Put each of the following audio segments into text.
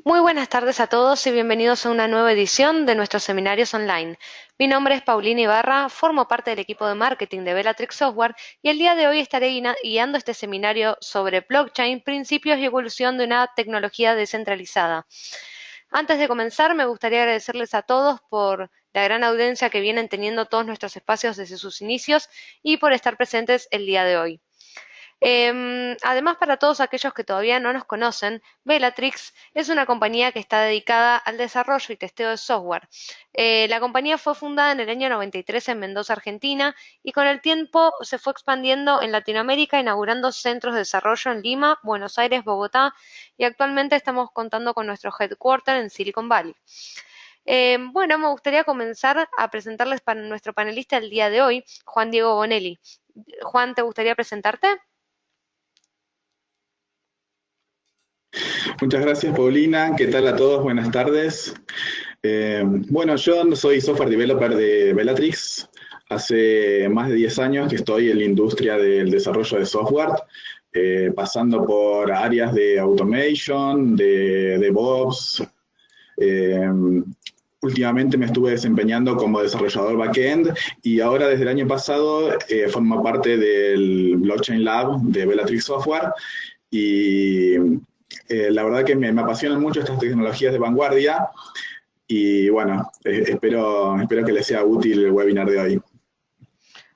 Muy buenas tardes a todos y bienvenidos a una nueva edición de nuestros seminarios online. Mi nombre es Paulina Ibarra, formo parte del equipo de marketing de Bellatrix Software y el día de hoy estaré guiando este seminario sobre blockchain, principios y evolución de una tecnología descentralizada. Antes de comenzar, me gustaría agradecerles a todos por la gran audiencia que vienen teniendo todos nuestros espacios desde sus inicios y por estar presentes el día de hoy. Además, para todos aquellos que todavía no nos conocen, Bellatrix es una compañía que está dedicada al desarrollo y testeo de software. La compañía fue fundada en el año 93 en Mendoza, Argentina, y con el tiempo se fue expandiendo en Latinoamérica, inaugurando centros de desarrollo en Lima, Buenos Aires, Bogotá, y actualmente estamos contando con nuestro headquarter en Silicon Valley. Bueno, me gustaría comenzar a presentarles para nuestro panelista del día de hoy, Juan Diego Bonelli. Juan, ¿te gustaría presentarte? Muchas gracias, Paulina. ¿Qué tal a todos? Buenas tardes. Bueno, yo soy software developer de Bellatrix. Hace más de 10 años que estoy en la industria del desarrollo de software, pasando por áreas de automation, de DevOps. Eh, Últimamente me estuve desempeñando como desarrollador backend y ahora desde el año pasado formo parte del Blockchain Lab de Bellatrix Software. Y la verdad que me apasionan mucho estas tecnologías de vanguardia y bueno, espero que les sea útil el webinar de hoy.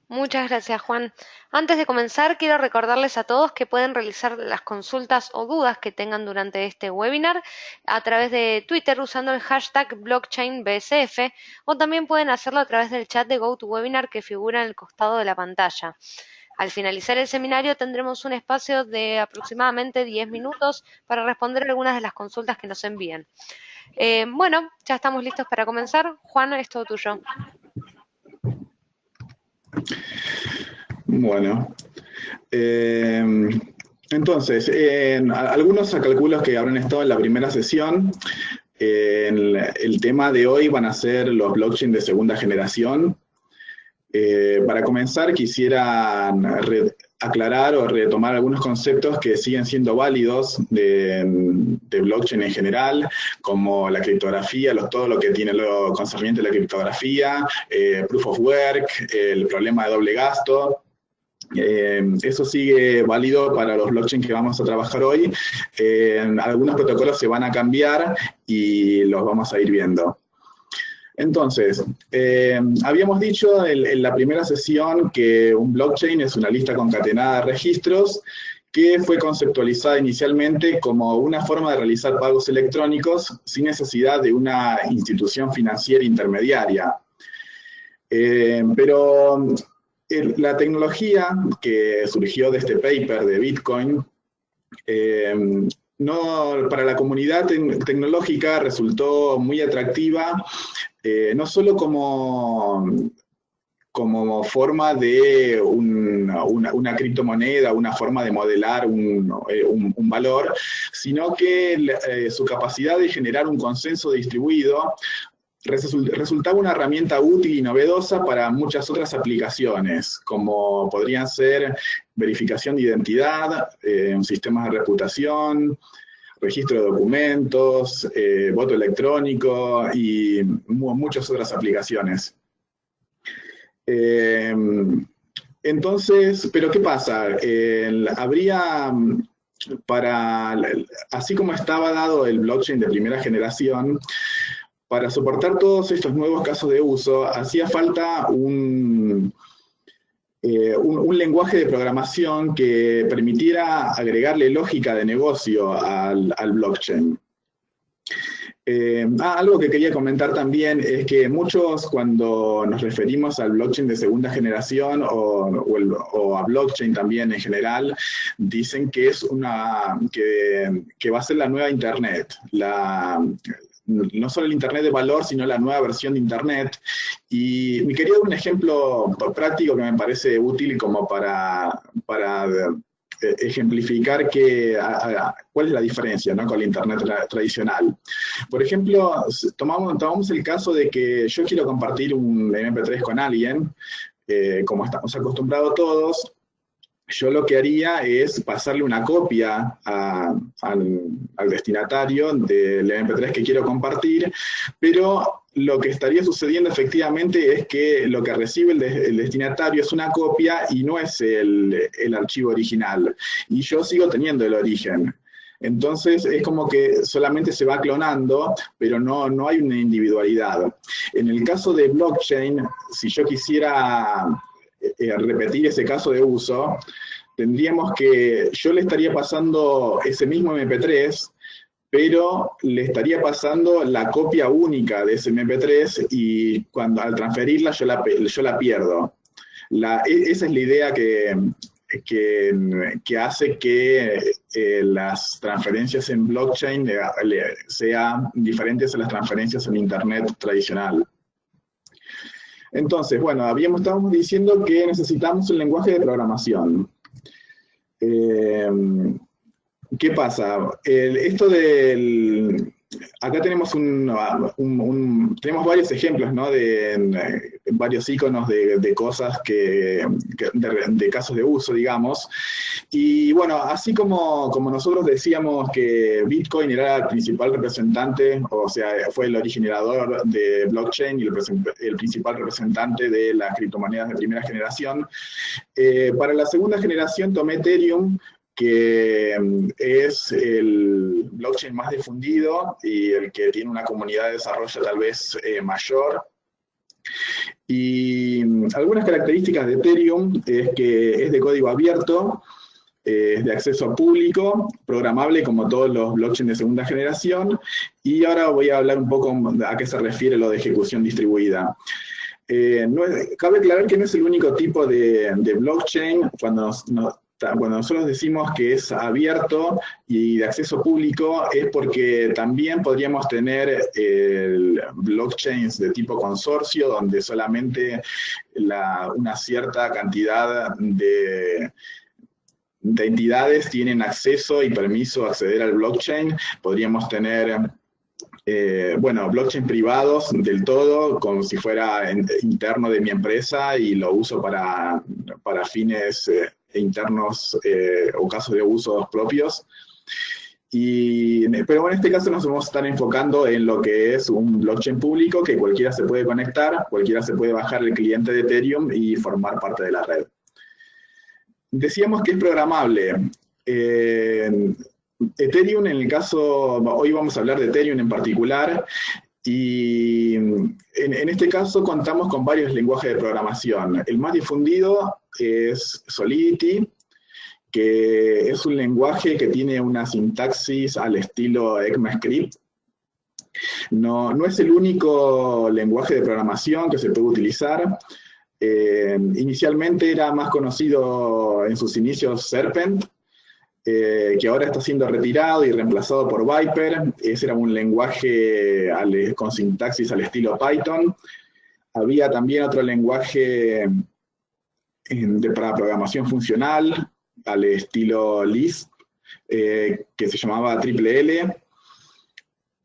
Muchas gracias, Juan. Antes de comenzar, quiero recordarles a todos que pueden realizar las consultas o dudas que tengan durante este webinar a través de Twitter usando el hashtag blockchainbsf o también pueden hacerlo a través del chat de GoToWebinar que figura en el costado de la pantalla. Al finalizar el seminario tendremos un espacio de aproximadamente 10 minutos para responder algunas de las consultas que nos envíen. Bueno, ya estamos listos para comenzar. Juan, es todo tuyo. Bueno, entonces, algunos calculos que habrán estado en la primera sesión, el tema de hoy van a ser los blockchain de segunda generación. Para comenzar, quisiera aclarar o retomar algunos conceptos que siguen siendo válidos de blockchain en general, como la criptografía, todo lo que tiene lo concerniente a la criptografía, proof of work, el problema de doble gasto. Eso sigue válido para los blockchain que vamos a trabajar hoy. Algunos protocolos se van a cambiar y los vamos a ir viendo. Entonces, habíamos dicho en la primera sesión que un blockchain es una lista concatenada de registros que fue conceptualizada inicialmente como una forma de realizar pagos electrónicos sin necesidad de una institución financiera intermediaria. Pero la tecnología que surgió de este paper de Bitcoin para la comunidad tecnológica resultó muy atractiva, no solo como forma de una criptomoneda, una forma de modelar un valor, sino que su capacidad de generar un consenso distribuido resultaba una herramienta útil y novedosa para muchas otras aplicaciones, como podrían ser verificación de identidad, sistemas de reputación, registro de documentos, voto electrónico y muchas otras aplicaciones. Entonces, ¿pero qué pasa? Así como estaba dado el blockchain de primera generación, para soportar todos estos nuevos casos de uso, hacía falta un lenguaje de programación que permitiera agregarle lógica de negocio al blockchain. Algo que quería comentar también es que muchos, cuando nos referimos al blockchain de segunda generación o a blockchain también en general, dicen que es que va a ser la nueva Internet, no solo el Internet de valor, sino la nueva versión de Internet. Y me quería dar un ejemplo práctico que me parece útil como para ejemplificar cuál es la diferencia, ¿no?, con el Internet tradicional. Por ejemplo, tomamos el caso de que yo quiero compartir un MP3 con alguien, como estamos acostumbrados todos, yo lo que haría es pasarle una copia al destinatario del MP3 que quiero compartir, pero lo que estaría sucediendo efectivamente es que lo que recibe el destinatario es una copia y no es el archivo original. Y yo sigo teniendo el origen. Entonces es como que solamente se va clonando, pero no hay una individualidad. En el caso de blockchain, si yo quisiera repetir ese caso de uso, tendríamos que, yo le estaría pasando ese mismo MP3, pero le estaría pasando la copia única de ese MP3 y al transferirla yo la pierdo. Esa es la idea que hace que las transferencias en blockchain sean diferentes a las transferencias en Internet tradicional. Entonces, bueno, estábamos diciendo que necesitamos un lenguaje de programación. ¿Qué pasa? Acá tenemos tenemos varios ejemplos, ¿no? De varios iconos de cosas de casos de uso, digamos. Y bueno, así como nosotros decíamos que Bitcoin era el principal representante, o sea, fue el originador de blockchain y el principal representante de las criptomonedas de primera generación, para la segunda generación tomé Ethereum, que es el blockchain más difundido y el que tiene una comunidad de desarrollo tal vez mayor. Y algunas características de Ethereum es que es de código abierto, es de acceso público, programable como todos los blockchains de segunda generación, y ahora voy a hablar un poco a qué se refiere lo de ejecución distribuida. Cabe aclarar que no es el único tipo de blockchain. Cuando nosotros decimos que es abierto y de acceso público, es porque también podríamos tener blockchains de tipo consorcio, donde solamente una cierta cantidad de entidades tienen acceso y permiso a acceder al blockchain. Podríamos tener blockchain privados del todo, como si fuera interno de mi empresa y lo uso para fines internos o casos de usos propios. Pero en este caso nos vamos a estar enfocando en lo que es un blockchain público, que cualquiera se puede conectar, cualquiera se puede bajar el cliente de Ethereum y formar parte de la red. Decíamos que es programable. Ethereum, en el caso, hoy vamos a hablar de Ethereum en particular, y en este caso contamos con varios lenguajes de programación. El más difundido es Solidity, que es un lenguaje que tiene una sintaxis al estilo ECMAScript. No es el único lenguaje de programación que se puede utilizar. Inicialmente era más conocido en sus inicios Serpent, que ahora está siendo retirado y reemplazado por Viper. Ese era un lenguaje con sintaxis al estilo Python. Había también otro lenguaje para programación funcional, al estilo Lisp, que se llamaba Triple L.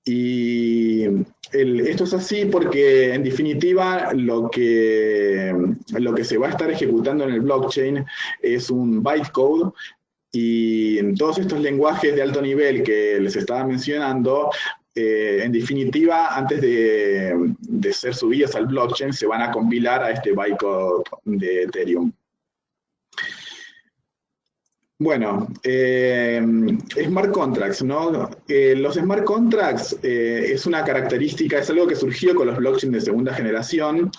Y esto es así porque, en definitiva, lo que se va a estar ejecutando en el blockchain es un bytecode. Y en todos estos lenguajes de alto nivel que les estaba mencionando, en definitiva, antes de ser subidos al blockchain, se van a compilar a este bytecode de Ethereum. Bueno, smart contracts, ¿no? Los smart contracts es una característica, es algo que surgió con los blockchains de segunda generación.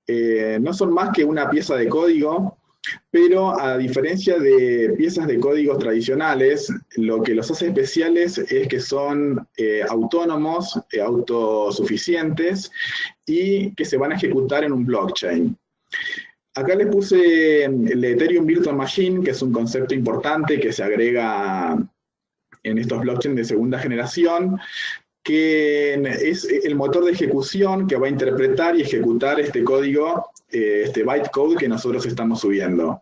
No son más que una pieza de código, pero a diferencia de piezas de códigos tradicionales, lo que los hace especiales es que son autónomos, autosuficientes y que se van a ejecutar en un blockchain. Acá les puse el Ethereum Virtual Machine, que es un concepto importante que se agrega en estos blockchains de segunda generación, que es el motor de ejecución que va a interpretar y ejecutar este código, este bytecode que nosotros estamos subiendo.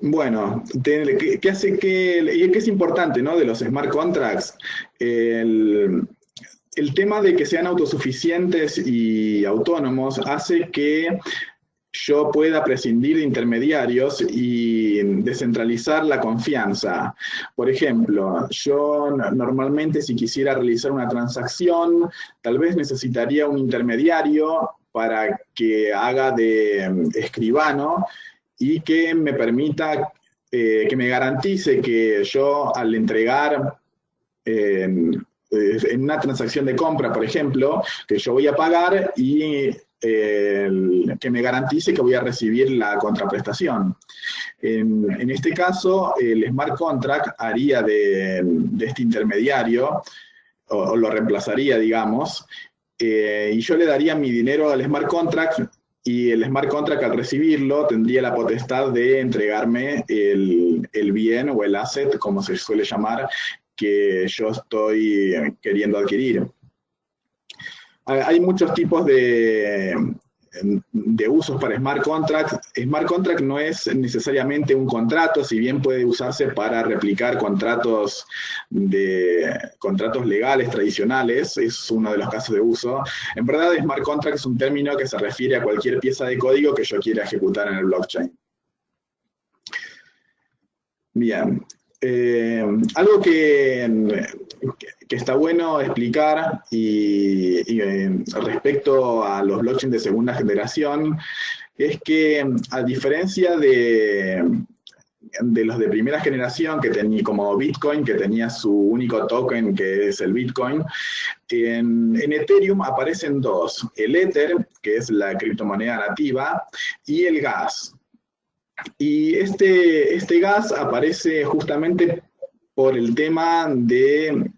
Bueno, ¿qué hace y qué es importante, ¿no? De los smart contracts? el tema de que sean autosuficientes y autónomos hace que yo pueda prescindir de intermediarios y descentralizar la confianza. Por ejemplo, yo normalmente si quisiera realizar una transacción, tal vez necesitaría un intermediario para que haga de escribano y que me permita, que me garantice que yo al entregar en una transacción de compra, por ejemplo, que yo voy a pagar y que me garantice que voy a recibir la contraprestación. En este caso, el smart contract haría de este intermediario, o lo reemplazaría, digamos, y yo le daría mi dinero al smart contract, y el smart contract al recibirlo tendría la potestad de entregarme el bien o el asset, como se suele llamar, que yo estoy queriendo adquirir. Hay muchos tipos de usos para smart contract. Smart contract no es necesariamente un contrato, si bien puede usarse para replicar contratos legales tradicionales, es uno de los casos de uso. En verdad, smart contract es un término que se refiere a cualquier pieza de código que yo quiera ejecutar en el blockchain. Bien. Algo que está bueno explicar respecto a los blockchains de segunda generación es que, a diferencia de los de primera generación, que tenía como Bitcoin, que tenía su único token, que es el Bitcoin, en Ethereum aparecen dos: el Ether, que es la criptomoneda nativa, y el gas. Y este gas aparece justamente por el tema del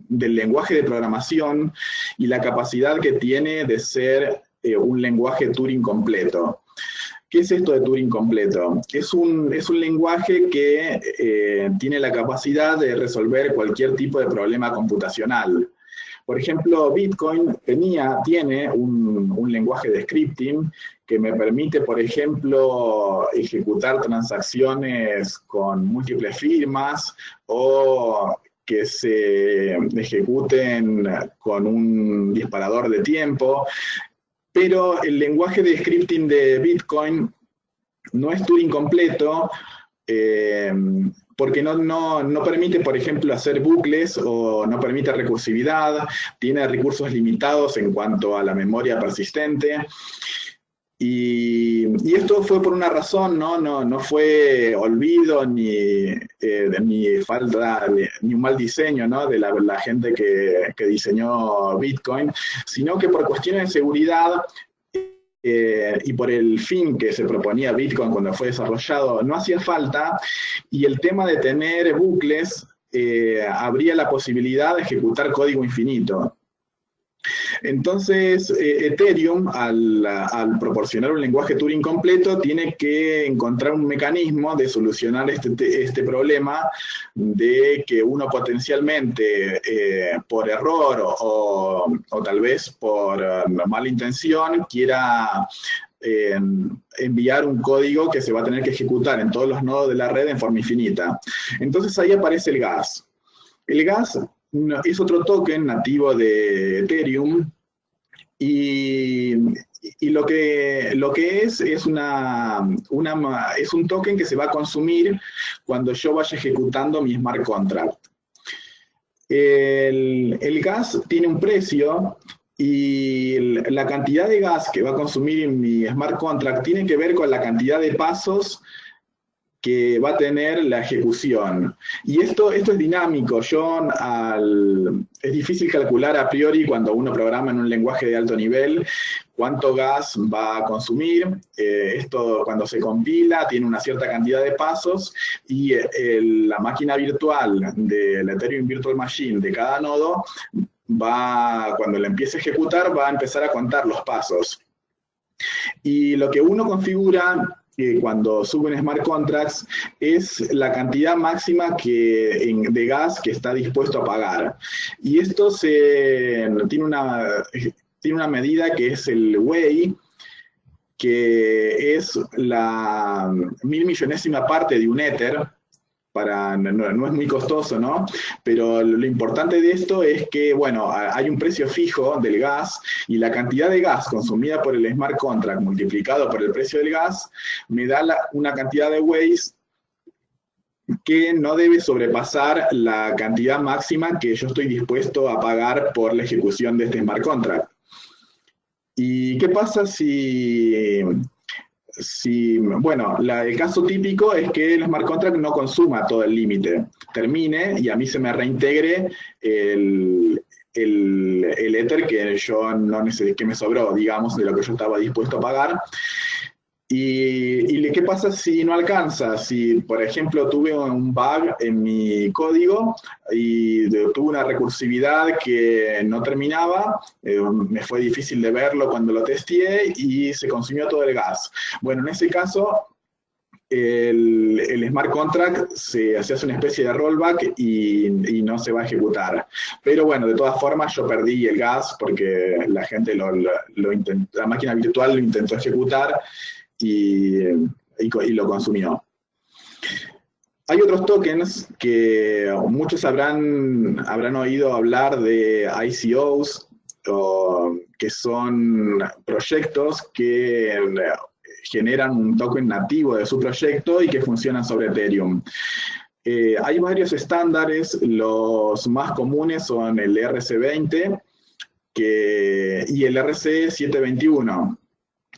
lenguaje de programación y la capacidad que tiene de ser un lenguaje Turing completo. ¿Qué es esto de Turing completo? Es un lenguaje que tiene la capacidad de resolver cualquier tipo de problema computacional. Por ejemplo, Bitcoin tiene un lenguaje de scripting que me permite, por ejemplo, ejecutar transacciones con múltiples firmas, o que se ejecuten con un disparador de tiempo. Pero el lenguaje de scripting de Bitcoin no es Turing completo, porque no permite, por ejemplo, hacer bucles, o no permite recursividad, tiene recursos limitados en cuanto a la memoria persistente. Y esto fue por una razón, no fue olvido ni falta, ni un mal diseño, ¿no?, de la gente que diseñó Bitcoin, sino que por cuestiones de seguridad y por el fin que se proponía Bitcoin cuando fue desarrollado, no hacía falta, y el tema de tener bucles abría la posibilidad de ejecutar código infinito. Entonces, Ethereum, al proporcionar un lenguaje Turing completo, tiene que encontrar un mecanismo de solucionar este problema de que uno potencialmente, por error o tal vez por mala intención, quiera enviar un código que se va a tener que ejecutar en todos los nodos de la red en forma infinita. Entonces ahí aparece el gas. El gas es otro token nativo de Ethereum, y lo que es un token que se va a consumir cuando yo vaya ejecutando mi smart contract. El gas tiene un precio, y la cantidad de gas que va a consumir mi smart contract tiene que ver con la cantidad de pasos que va a tener la ejecución. Y esto es dinámico. Es difícil calcular a priori, cuando uno programa en un lenguaje de alto nivel, cuánto gas va a consumir. Esto, cuando se compila, tiene una cierta cantidad de pasos, y la máquina virtual de la Ethereum Virtual Machine de cada nodo cuando la empiece a ejecutar, va a empezar a contar los pasos. Y lo que uno configura cuando suben smart contracts es la cantidad máxima de gas que está dispuesto a pagar. Y esto tiene una medida que es el Wei, que es la 1000 millonésima parte de un Ether, no es muy costoso, ¿no? Pero lo importante de esto es que, bueno, hay un precio fijo del gas y la cantidad de gas consumida por el smart contract multiplicado por el precio del gas me da una cantidad de Waze que no debe sobrepasar la cantidad máxima que yo estoy dispuesto a pagar por la ejecución de este smart contract. ¿Y qué pasa bueno, el caso típico es que el smart contract no consuma todo el límite, termine y a mí se me reintegre el Ether que yo no necesité, que me sobró, digamos, de lo que yo estaba dispuesto a pagar. ¿Y qué pasa si no alcanza? Si, por ejemplo, tuve un bug en mi código y tuve una recursividad que no terminaba, me fue difícil de verlo cuando lo testé y se consumió todo el gas. Bueno, en ese caso, el smart contract se hace una especie de rollback y no se va a ejecutar. Pero bueno, de todas formas yo perdí el gas porque la gente la máquina virtual lo intentó ejecutar y lo consumió. Hay otros tokens que muchos habrán oído hablar de ICOs, que son proyectos que generan un token nativo de su proyecto y que funcionan sobre Ethereum. Hay varios estándares, los más comunes son el ERC20 y el ERC721.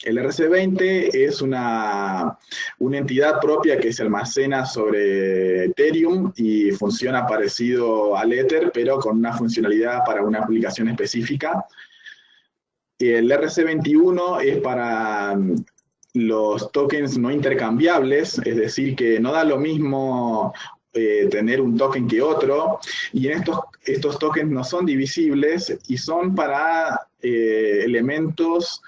El ERC20 es una entidad propia que se almacena sobre Ethereum y funciona parecido al Ether, pero con una funcionalidad para una aplicación específica. El ERC21 es para los tokens no intercambiables, es decir, que no da lo mismo tener un token que otro, y en estos tokens no son divisibles y son para elementos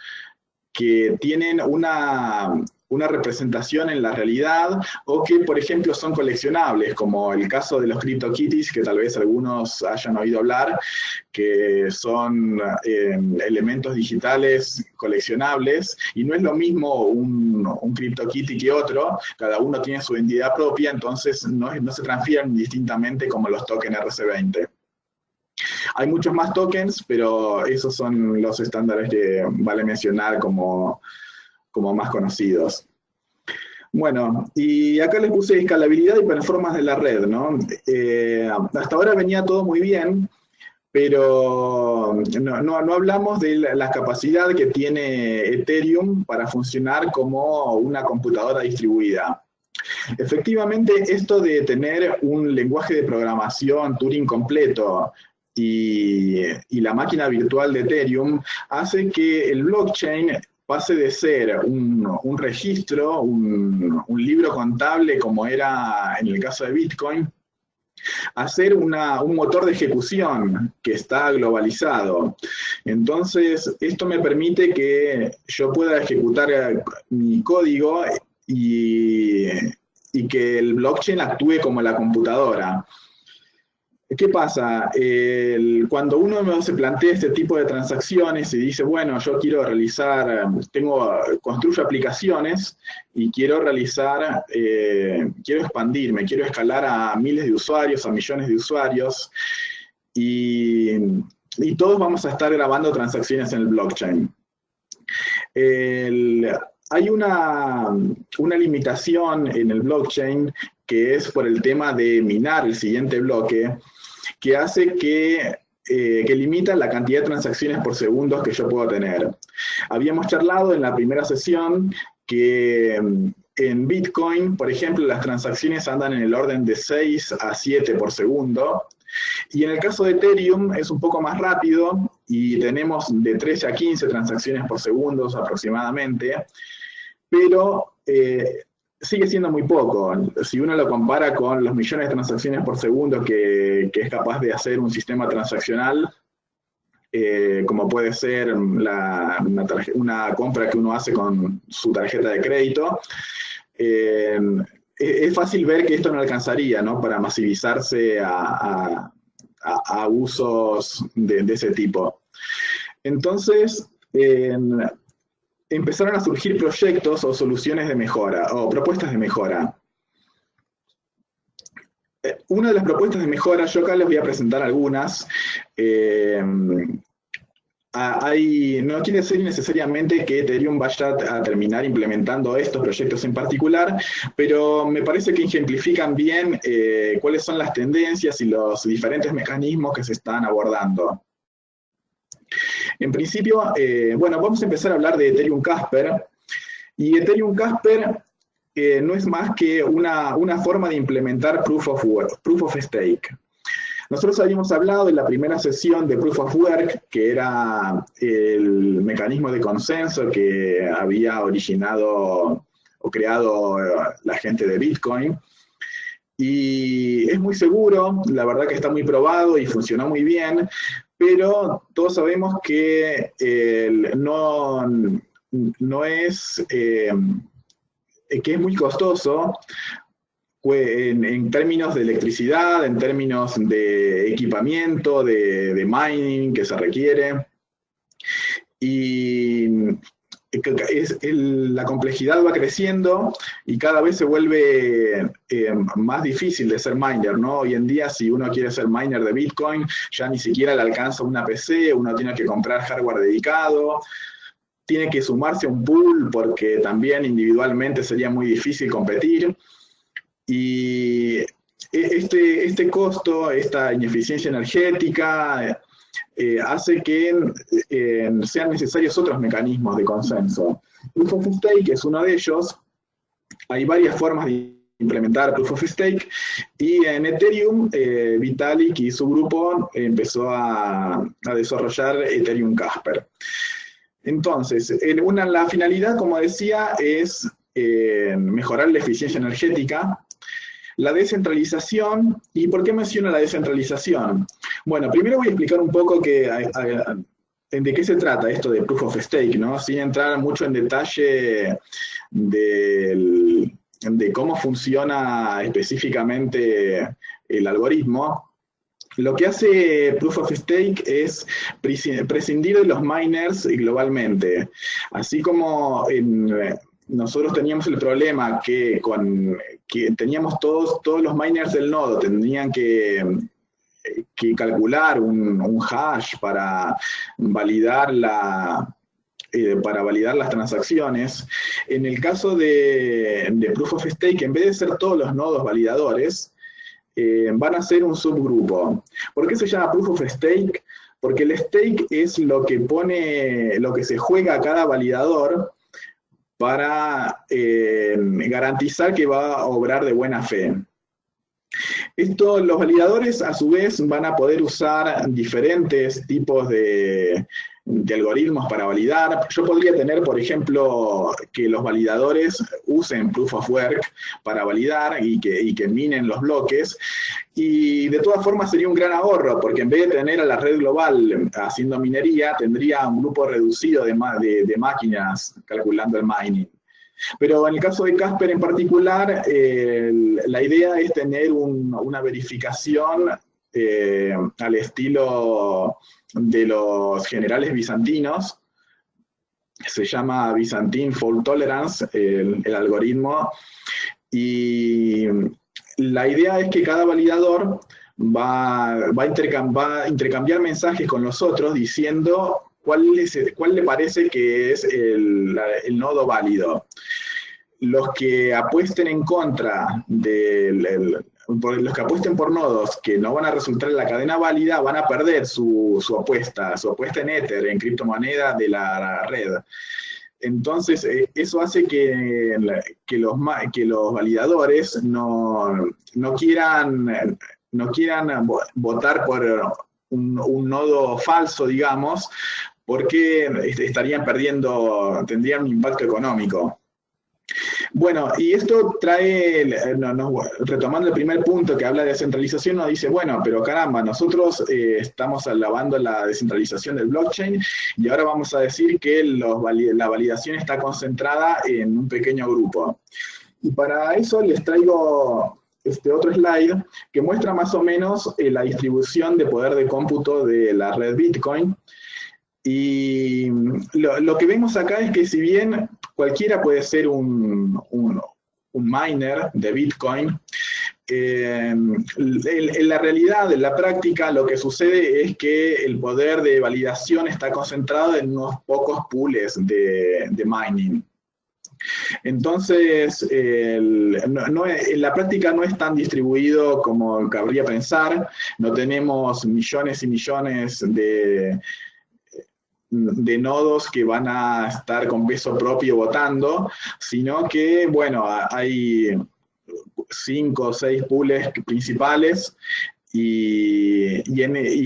que tienen una representación en la realidad o que, por ejemplo, son coleccionables, como el caso de los CryptoKitties, que tal vez algunos hayan oído hablar, que son elementos digitales coleccionables, y no es lo mismo un CryptoKitty que otro, cada uno tiene su identidad propia, entonces no se transfieren distintamente como los tokens RC20. Hay muchos más tokens, pero esos son los estándares que vale mencionar como más conocidos. Bueno, y acá les puse escalabilidad y performance de la red, ¿no? Hasta ahora venía todo muy bien, pero no hablamos de la capacidad que tiene Ethereum para funcionar como una computadora distribuida. Efectivamente, esto de tener un lenguaje de programación Turing completo y la máquina virtual de Ethereum hace que el blockchain pase de ser un registro, un libro contable como era en el caso de Bitcoin, a ser un motor de ejecución que está globalizado. Entonces, esto me permite que yo pueda ejecutar mi código y que el blockchain actúe como la computadora. ¿Qué pasa? Cuando uno se plantea este tipo de transacciones y dice, bueno, yo quiero construyo aplicaciones y quiero quiero expandirme, quiero escalar a miles de usuarios, a millones de usuarios, y todos vamos a estar grabando transacciones en el blockchain. Hay una limitación en el blockchain que es por el tema de minar el siguiente bloque, que hace que limita la cantidad de transacciones por segundos que yo puedo tener. Habíamos charlado en la primera sesión que en Bitcoin, por ejemplo, las transacciones andan en el orden de 6 a 7 por segundo, y en el caso de Ethereum es un poco más rápido y tenemos de 13 a 15 transacciones por segundo aproximadamente, pero sigue siendo muy poco. Si uno lo compara con los millones de transacciones por segundo que es capaz de hacer un sistema transaccional, como puede ser una compra que uno hace con su tarjeta de crédito, es fácil ver que esto no alcanzaría, ¿no?, para masivizarse a usos de ese tipo. Entonces, empezaron a surgir proyectos o soluciones de mejora, o propuestas de mejora. Una de las propuestas de mejora, yo acá les voy a presentar algunas. Eh, no quiere decir necesariamente que Ethereum vaya a terminar implementando estos proyectos en particular, pero me parece que ejemplifican bien cuáles son las tendencias y los diferentes mecanismos que se están abordando. En principio, bueno, vamos a empezar a hablar de Ethereum Casper. Y Ethereum Casper no es más que una forma de implementar Proof of Stake. Nosotros habíamos hablado en la primera sesión de Proof of Work, que era el mecanismo de consenso que había originado o creado la gente de Bitcoin. Y es muy seguro, la verdad que está muy probado y funcionó muy bien, pero todos sabemos que no es, que es muy costoso en términos de electricidad, en términos de equipamiento, de mining que se requiere. Y la complejidad va creciendo y cada vez se vuelve más difícil de ser miner, ¿no? Hoy en día, si uno quiere ser miner de Bitcoin, ya ni siquiera le alcanza una PC, uno tiene que comprar hardware dedicado, tiene que sumarse a un pool porque también individualmente sería muy difícil competir. Y este costo, esta ineficiencia energética, hace que sean necesarios otros mecanismos de consenso. Proof of Stake es uno de ellos. Hay varias formas de implementar Proof of Stake, y en Ethereum, Vitalik y su grupo empezó a desarrollar Ethereum Casper. Entonces, la finalidad, como decía, es mejorar la eficiencia energética, la descentralización. ¿Y por qué menciono la descentralización? Bueno, primero voy a explicar un poco de qué se trata esto de Proof of Stake, ¿no? Sin entrar mucho en detalle de cómo funciona específicamente el algoritmo. Lo que hace Proof of Stake es prescindir de los miners globalmente. Así como nosotros teníamos el problema que teníamos todos los miners del nodo tendrían que calcular un hash para validar las transacciones. En el caso de Proof of Stake, en vez de ser todos los nodos validadores, van a ser un subgrupo. ¿Por qué se llama Proof of Stake? Porque el stake es lo que se juega a cada validador para garantizar que va a obrar de buena fe. Los validadores, a su vez, van a poder usar diferentes tipos de algoritmos para validar. Yo podría tener, por ejemplo, que los validadores usen Proof of Work para validar y que minen los bloques. Y de todas formas sería un gran ahorro, porque en vez de tener a la red global haciendo minería, tendría un grupo reducido de máquinas calculando el mining. Pero en el caso de Casper en particular, la idea es tener una verificación al estilo de los generales bizantinos. Se llama Byzantine Fault Tolerance, el algoritmo. Y la idea es que cada validador va a intercambiar mensajes con los otros diciendo cuál le parece que es el nodo válido. Los que apuesten en contra los que apuesten por nodos que no van a resultar en la cadena válida van a perder su apuesta en Ether, en criptomoneda de la red. Entonces, eso hace que los validadores no quieran votar por un nodo falso, digamos, porque tendrían un impacto económico. Bueno, y esto trae, retomando el primer punto que habla de descentralización, nos dice, bueno, pero caramba, nosotros estamos alabando la descentralización del blockchain y ahora vamos a decir que la validación está concentrada en un pequeño grupo. Y para eso les traigo este otro slide que muestra más o menos la distribución de poder de cómputo de la red Bitcoin. Y lo que vemos acá es que si bien cualquiera puede ser un miner de Bitcoin, En la realidad, en la práctica, lo que sucede es que el poder de validación está concentrado en unos pocos pools de mining. Entonces, en la práctica no es tan distribuido como cabría pensar, no tenemos millones y millones de nodos que van a estar con peso propio votando, sino que, bueno, hay 5 o 6 pools principales y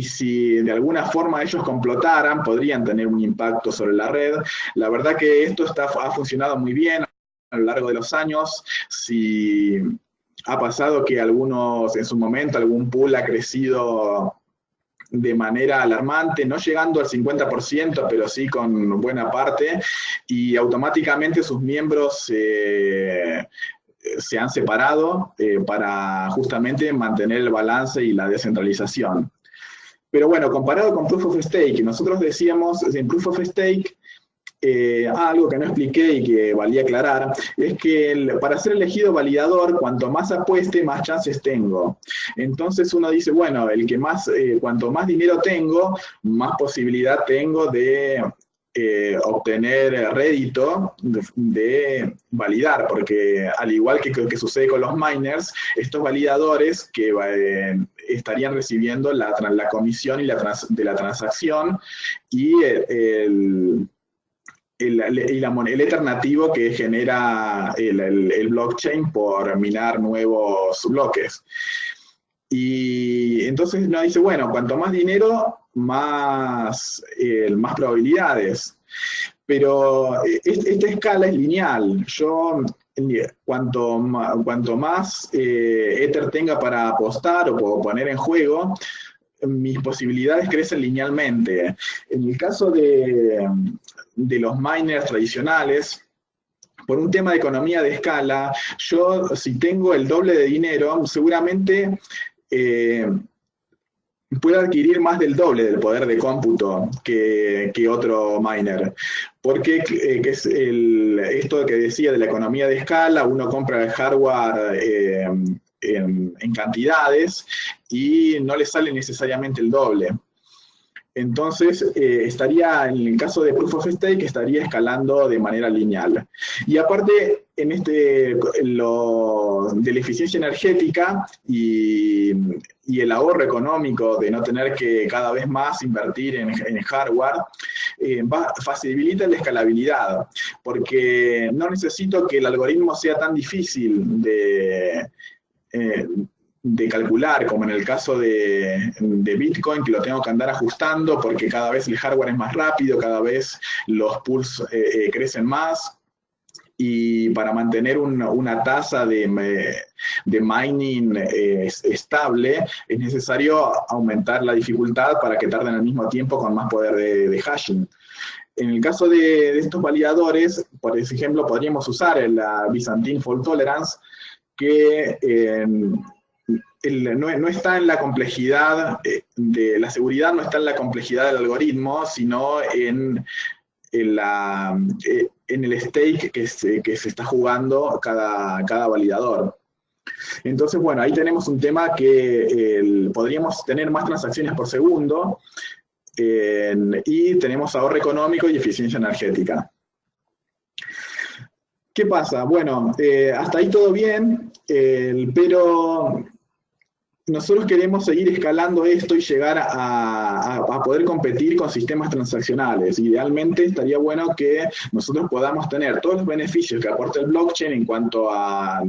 si de alguna forma ellos complotaran, podrían tener un impacto sobre la red. La verdad que esto ha funcionado muy bien a lo largo de los años. Si ha pasado que en su momento, algún pool ha crecido de manera alarmante, no llegando al 50%, pero sí con buena parte, y automáticamente sus miembros se han separado para justamente mantener el balance y la descentralización. Pero bueno, comparado con Proof of Stake, nosotros decíamos en Proof of Stake, algo que no expliqué y que valía aclarar, es que para ser elegido validador, cuanto más apueste, más chances tengo. Entonces uno dice, bueno, cuanto más dinero tengo, más posibilidad tengo de obtener rédito de validar, porque al igual que sucede con los miners, estos validadores que estarían recibiendo la comisión de la transacción y la moneda alternativo que genera el blockchain por minar nuevos bloques. Y entonces uno dice, bueno, cuanto más dinero, más probabilidades. Pero esta escala es lineal. Cuanto más Ether tenga para apostar o poner en juego, mis posibilidades crecen linealmente. En el caso de los miners tradicionales, por un tema de economía de escala, yo si tengo el doble de dinero, seguramente puedo adquirir más del doble del poder de cómputo que otro miner. Porque es esto que decía de la economía de escala, uno compra el hardware en cantidades y no le sale necesariamente el doble. Entonces, en el caso de Proof of Stake, estaría escalando de manera lineal. Y aparte, de la eficiencia energética y el ahorro económico de no tener que cada vez más invertir en hardware, facilita la escalabilidad, porque no necesito que el algoritmo sea tan difícil de calcular, como en el caso de Bitcoin, que lo tengo que andar ajustando porque cada vez el hardware es más rápido, cada vez los pools crecen más, y para mantener una tasa de mining estable, es necesario aumentar la dificultad para que tarden al mismo tiempo con más poder de hashing. En el caso de estos validadores, por ejemplo, podríamos usar la Byzantine Fault Tolerance, que no está en la complejidad de la seguridad, no está en la complejidad del algoritmo, sino en el stake que se está jugando cada validador. Entonces, bueno, ahí tenemos un tema que podríamos tener más transacciones por segundo y tenemos ahorro económico y eficiencia energética. ¿Qué pasa? Bueno, hasta ahí todo bien, pero nosotros queremos seguir escalando esto y llegar a poder competir con sistemas transaccionales. Idealmente estaría bueno que nosotros podamos tener todos los beneficios que aporta el blockchain en cuanto a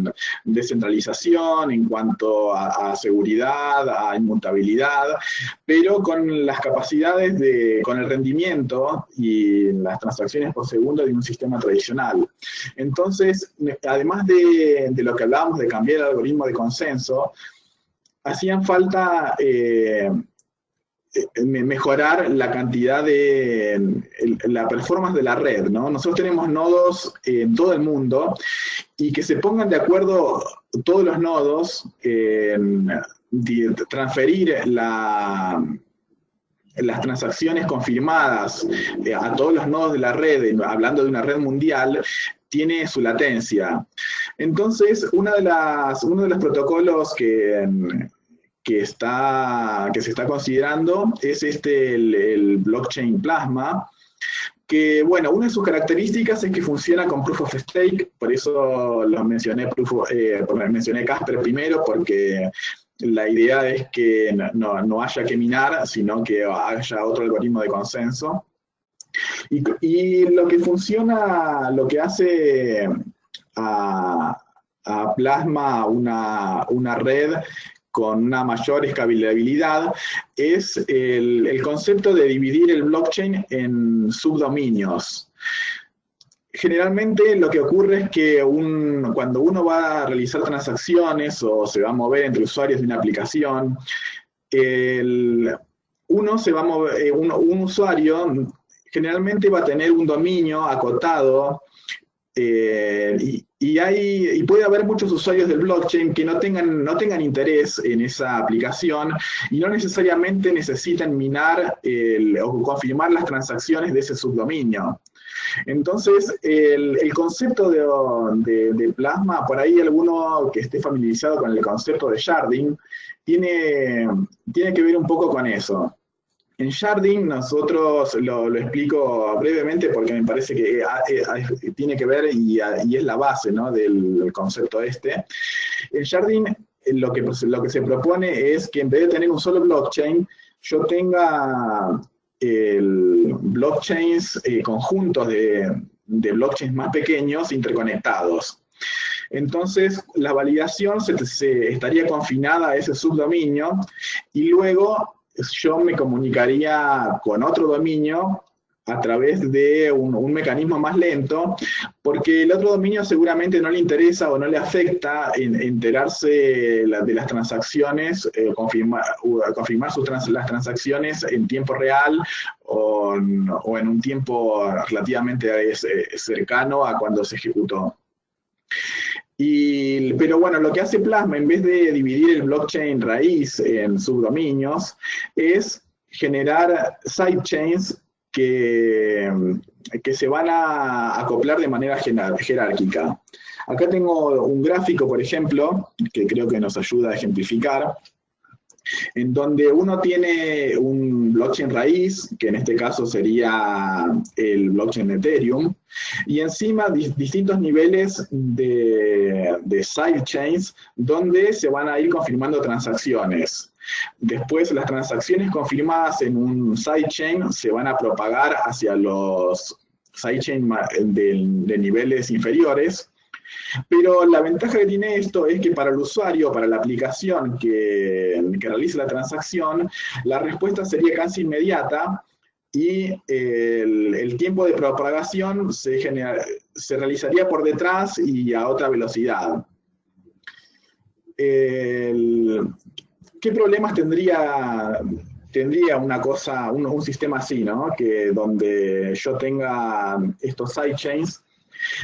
descentralización, en cuanto a seguridad, a inmutabilidad, pero con las capacidades con el rendimiento y las transacciones por segundo de un sistema tradicional. Entonces, además de lo que hablábamos de cambiar el algoritmo de consenso, hacían falta mejorar la cantidad la performance de la red, ¿no? Nosotros tenemos nodos en todo el mundo y que se pongan de acuerdo todos los nodos transferir las transacciones confirmadas a todos los nodos de la red, hablando de una red mundial, tiene su latencia. Entonces, uno de los protocolos que se está considerando es el blockchain Plasma, que, bueno, una de sus características es que funciona con Proof of Stake, por eso lo mencioné, mencioné Casper primero, porque la idea es que no haya que minar, sino que haya otro algoritmo de consenso. Y lo que funciona, lo que hace a Plasma una red con una mayor escalabilidad es el concepto de dividir el blockchain en subdominios. Generalmente lo que ocurre es que cuando uno va a realizar transacciones o se va a mover entre usuarios de una aplicación, un usuario generalmente va a tener un dominio acotado, y puede haber muchos usuarios del blockchain que no tengan interés en esa aplicación y no necesariamente necesitan minar o confirmar las transacciones de ese subdominio. Entonces, el concepto de Plasma, por ahí alguno que esté familiarizado con el concepto de sharding, tiene que ver un poco con eso. En sharding nosotros lo explico brevemente porque me parece que tiene que ver y es la base, ¿no?, del concepto este. En sharding lo que se propone es que en vez de tener un solo blockchain, yo tenga blockchains, conjuntos de blockchains más pequeños interconectados. Entonces, la validación se estaría confinada a ese subdominio y luego yo me comunicaría con otro dominio a través de un mecanismo más lento, porque el otro dominio seguramente no le interesa o no le afecta enterarse de las transacciones, confirmar las transacciones en tiempo real o en un tiempo relativamente cercano a cuando se ejecutó. Pero bueno, lo que hace Plasma, en vez de dividir el blockchain raíz en subdominios, es generar sidechains que se van a acoplar de manera jerárquica. Acá tengo un gráfico, por ejemplo, que creo que nos ayuda a ejemplificar, en donde uno tiene un blockchain raíz, que en este caso sería el blockchain de Ethereum, y encima distintos niveles de sidechains donde se van a ir confirmando transacciones. Después las transacciones confirmadas en un sidechain se van a propagar hacia los sidechains de niveles inferiores. Pero la ventaja que tiene esto es que para el usuario, para la aplicación que realice la transacción, la respuesta sería casi inmediata y el tiempo de propagación se realizaría por detrás y a otra velocidad. ¿Qué problemas tendría un sistema así, ¿no? Donde yo tenga estos sidechains.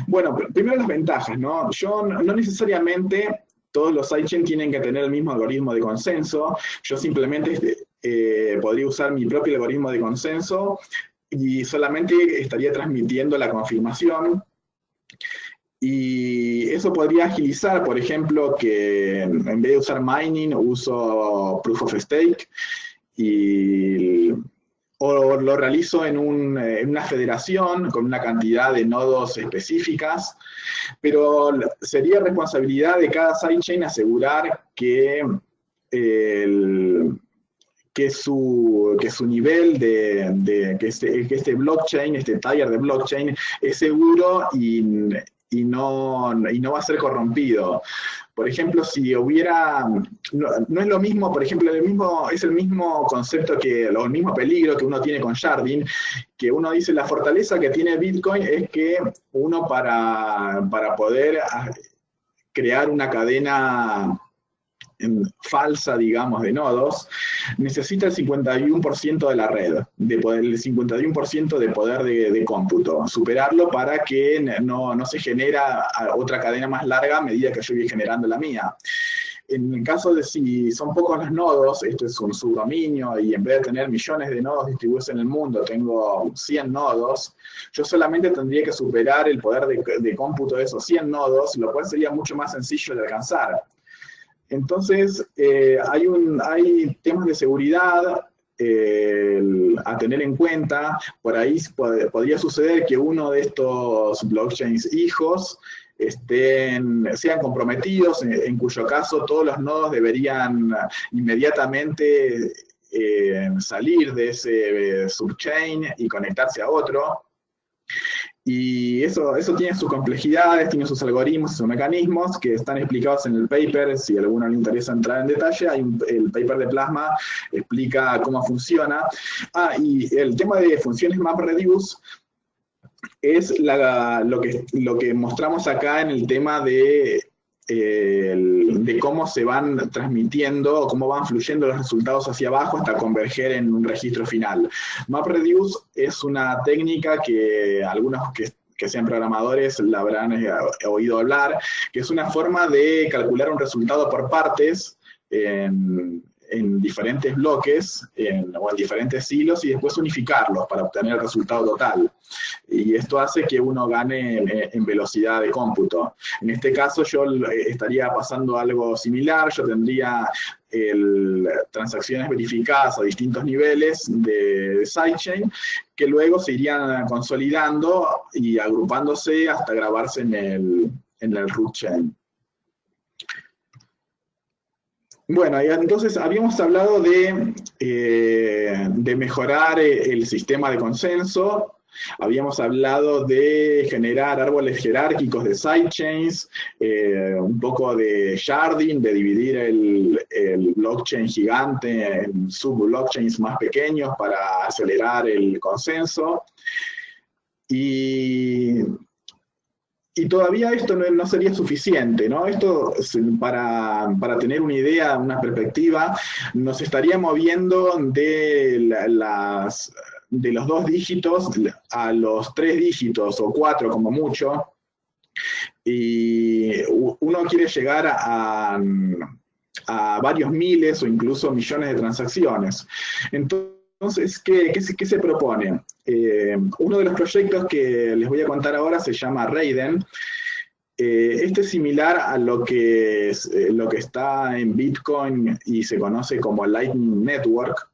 Bueno, primero las ventajas, ¿no? No necesariamente todos los sidechains tienen que tener el mismo algoritmo de consenso. Yo simplemente podría usar mi propio algoritmo de consenso y solamente estaría transmitiendo la confirmación. Y eso podría agilizar, por ejemplo, que en vez de usar mining, uso Proof of Stake o lo realizo en una federación con una cantidad de nodos específicas, pero sería responsabilidad de cada sidechain asegurar que su nivel que este blockchain, este tier de blockchain, es seguro y no va a ser corrompido. Por ejemplo, si hubiera, no es lo mismo, por ejemplo, es el mismo concepto o el mismo peligro que uno tiene con sharding, que uno dice la fortaleza que tiene Bitcoin es que uno para poder crear una cadena falsa, digamos, de nodos, necesita el 51% de la red, el 51% de poder de cómputo, superarlo para que no se genera otra cadena más larga a medida que yo voy generando la mía. En el caso de si son pocos los nodos, esto es un subdominio, y en vez de tener millones de nodos distribuidos en el mundo, tengo 100 nodos, yo solamente tendría que superar el poder de cómputo de esos 100 nodos, lo cual sería mucho más sencillo de alcanzar. Entonces, hay temas de seguridad a tener en cuenta. Por ahí podría suceder que uno de estos blockchains hijos sean comprometidos, en cuyo caso todos los nodos deberían inmediatamente salir de ese subchain y conectarse a otro. Y eso tiene sus complejidades, tiene sus algoritmos y sus mecanismos que están explicados en el paper. Si a alguno le interesa entrar en detalle, el paper de Plasma explica cómo funciona. Y el tema de funciones MapReduce es lo que mostramos acá en el tema de cómo se van transmitiendo o cómo van fluyendo los resultados hacia abajo hasta converger en un registro final. MapReduce es una técnica que algunos que sean programadores la habrán oído hablar, que es una forma de calcular un resultado por partes en diferentes bloques o en diferentes hilos y después unificarlos para obtener el resultado total. Y esto hace que uno gane en velocidad de cómputo. En este caso yo estaría pasando algo similar, yo tendría transacciones verificadas a distintos niveles de sidechain que luego se irían consolidando y agrupándose hasta grabarse en el root chain. Bueno, entonces habíamos hablado de mejorar el sistema de consenso, habíamos hablado de generar árboles jerárquicos de sidechains, un poco de sharding, de dividir el blockchain gigante en sub-blockchains más pequeños para acelerar el consenso. Y todavía esto no sería suficiente, ¿no? Esto, para tener una idea, una perspectiva, nos estaría moviendo de los 2 dígitos a los 3 dígitos, o 4 como mucho, y uno quiere llegar a varios miles o incluso millones de transacciones. Entonces, ¿qué se propone? Uno de los proyectos que les voy a contar ahora se llama Raiden. Este es similar a lo que está en Bitcoin y se conoce como Lightning Network,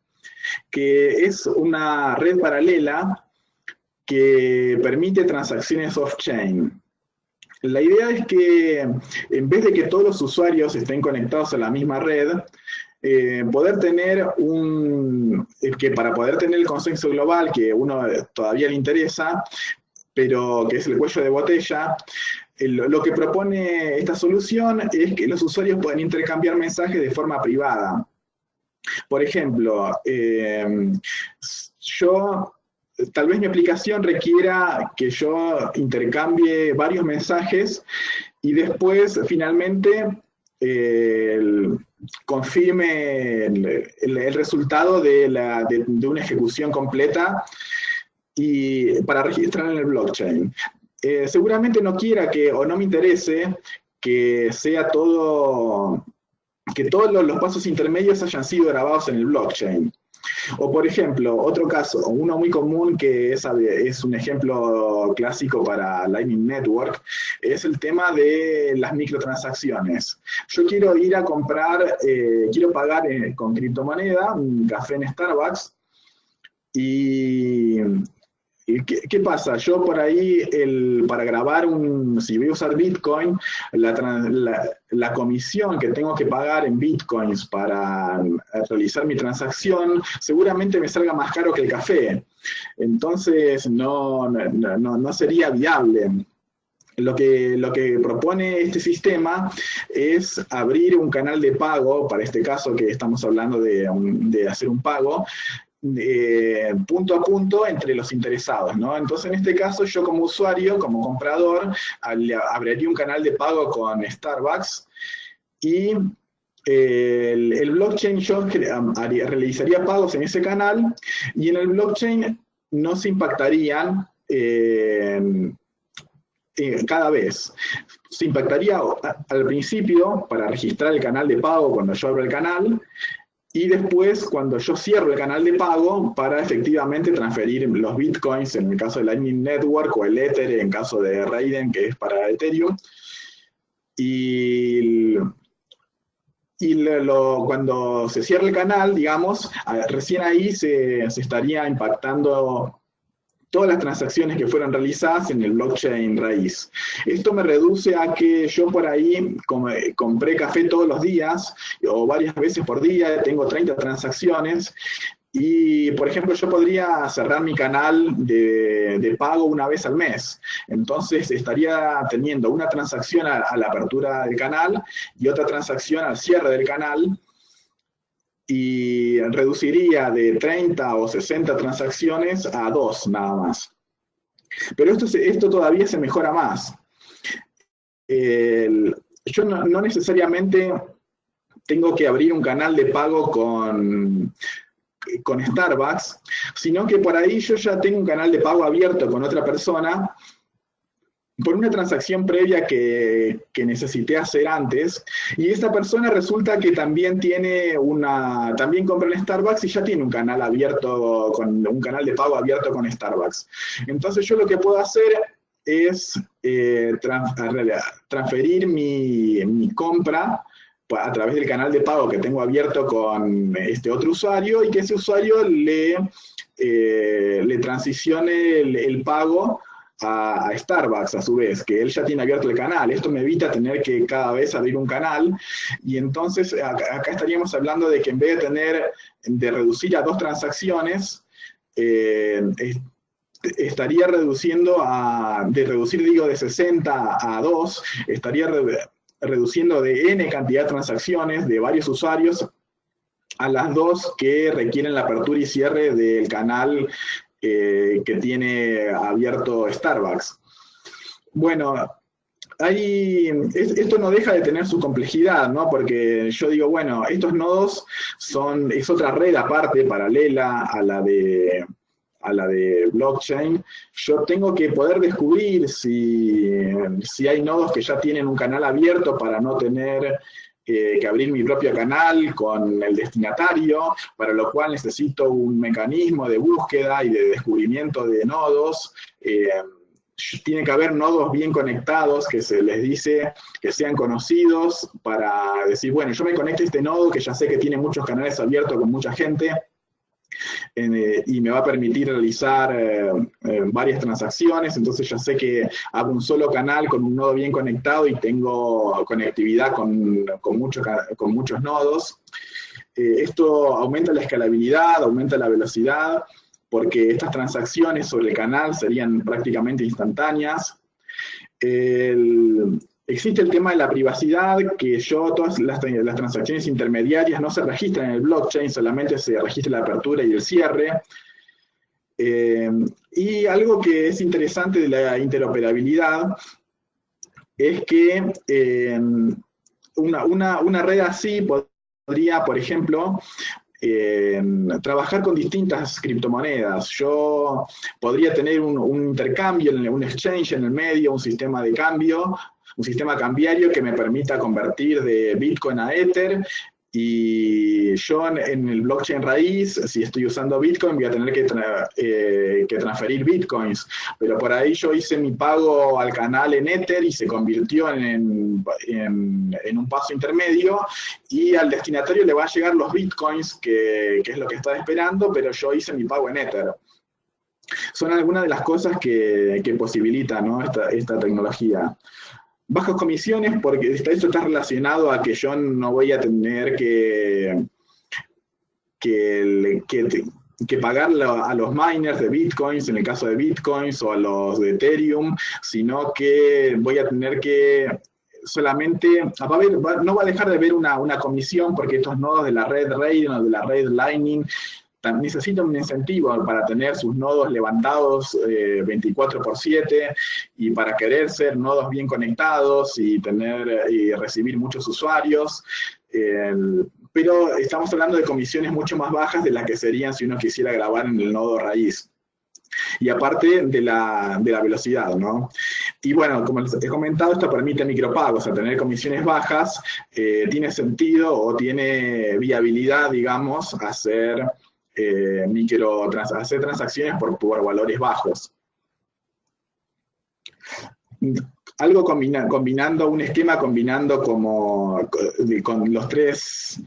que es una red paralela que permite transacciones off-chain. La idea es que en vez de que todos los usuarios estén conectados a la misma red, poder tener que para poder tener el consenso global que uno todavía le interesa, pero que es el cuello de botella, lo que propone esta solución es que los usuarios pueden intercambiar mensajes de forma privada. Por ejemplo, tal vez mi aplicación requiera que yo intercambie varios mensajes y después finalmente confirme el resultado de una ejecución completa y para registrar en el blockchain. Seguramente no quiera o no me interese que todos los pasos intermedios hayan sido grabados en el blockchain. O por ejemplo, otro caso, uno muy común que es un ejemplo clásico para Lightning Network, es el tema de las microtransacciones. Yo quiero ir a comprar, quiero pagar con criptomoneda un café en Starbucks y ¿qué pasa? Yo por ahí, para grabar si voy a usar Bitcoin, la comisión que tengo que pagar en Bitcoins para realizar mi transacción, seguramente me salga más caro que el café. Entonces, no sería viable. Lo que propone este sistema es abrir un canal de pago, para este caso que estamos hablando de hacer un pago, punto a punto entre los interesados, ¿no? Entonces, en este caso, yo como usuario, como comprador, abriría un canal de pago con Starbucks y el blockchain yo realizaría pagos en ese canal y en el blockchain no se impactarían cada vez. Se impactaría al principio para registrar el canal de pago cuando yo abro el canal, y después cuando yo cierro el canal de pago para efectivamente transferir los bitcoins en el caso de Lightning Network, o el Ether en caso de Raiden, que es para Ethereum. Y cuando se cierra el canal, digamos, recién ahí se estaría impactando todas las transacciones que fueron realizadas en el blockchain raíz. Esto me reduce a que yo por ahí compré café todos los días, o varias veces por día, tengo 30 transacciones, y, por ejemplo, yo podría cerrar mi canal de pago una vez al mes. Entonces, estaría teniendo una transacción a la apertura del canal y otra transacción al cierre del canal, y reduciría de 30 o 60 transacciones a 2 nada más. Pero esto todavía se mejora más. Yo no necesariamente tengo que abrir un canal de pago con Starbucks, sino que por ahí yo ya tengo un canal de pago abierto con otra persona por una transacción previa que necesité hacer antes, y esta persona resulta que también también compró en Starbucks y ya tiene un canal abierto, un canal de pago abierto con Starbucks. Entonces yo lo que puedo hacer es transferir mi compra a través del canal de pago que tengo abierto con este otro usuario, y que ese usuario le transicione el pago a Starbucks, a su vez, que él ya tiene abierto el canal. Esto me evita tener que cada vez abrir un canal, y entonces acá estaríamos hablando de que en vez de reducir a 2 transacciones, estaría reduciendo de 60 a 2, estaría reduciendo de N cantidad de transacciones de varios usuarios a las 2 que requieren la apertura y cierre del canal que tiene abierto Starbucks. Bueno, esto no deja de tener su complejidad, ¿no? Porque yo digo, bueno, estos nodos es otra red aparte, paralela a la de blockchain. Yo tengo que poder descubrir si hay nodos que ya tienen un canal abierto para no tener que abrir mi propio canal con el destinatario, para lo cual necesito un mecanismo de búsqueda y de descubrimiento de nodos. Tiene que haber nodos bien conectados, que se les dice que sean conocidos, para decir, bueno, yo me conecto a este nodo que ya sé que tiene muchos canales abiertos con mucha gente, y me va a permitir realizar varias transacciones. Entonces ya sé que hago un solo canal con un nodo bien conectado y tengo conectividad con muchos nodos. Esto aumenta la escalabilidad, aumenta la velocidad, porque estas transacciones sobre el canal serían prácticamente instantáneas. Existe el tema de la privacidad, que todas las transacciones intermediarias no se registran en el blockchain, solamente se registra la apertura y el cierre. Y algo que es interesante de la interoperabilidad es que una red así podría, por ejemplo, trabajar con distintas criptomonedas. Yo podría tener un intercambio, un exchange en el medio, un sistema de cambio, un sistema cambiario que me permita convertir de Bitcoin a Ether, y yo en el blockchain raíz, si estoy usando Bitcoin, voy a tener que transferir Bitcoins, pero por ahí yo hice mi pago al canal en Ether y se convirtió en un paso intermedio, y al destinatario le va a llegar los Bitcoins, que es lo que está esperando, pero yo hice mi pago en Ether. Son algunas de las cosas que posibilita, ¿no?, esta tecnología. Bajas comisiones, porque esto está relacionado a que yo no voy a tener que pagar a los miners de Bitcoins, en el caso de Bitcoins, o a los de Ethereum, sino que voy a tener que solamente, no va a dejar de haber una comisión, porque estos nodos de la red Raiden o de la red Lightning necesitan un incentivo para tener sus nodos levantados 24/7, y para querer ser nodos bien conectados y recibir muchos usuarios. Pero estamos hablando de comisiones mucho más bajas de las que serían si uno quisiera grabar en el nodo raíz. Y aparte de la velocidad, ¿no? Y bueno, como les he comentado, esto permite micropagos, a tener comisiones bajas, tiene sentido o tiene viabilidad, digamos, hacer transacciones por valores bajos. Algo combinando un esquema, combinando con los tres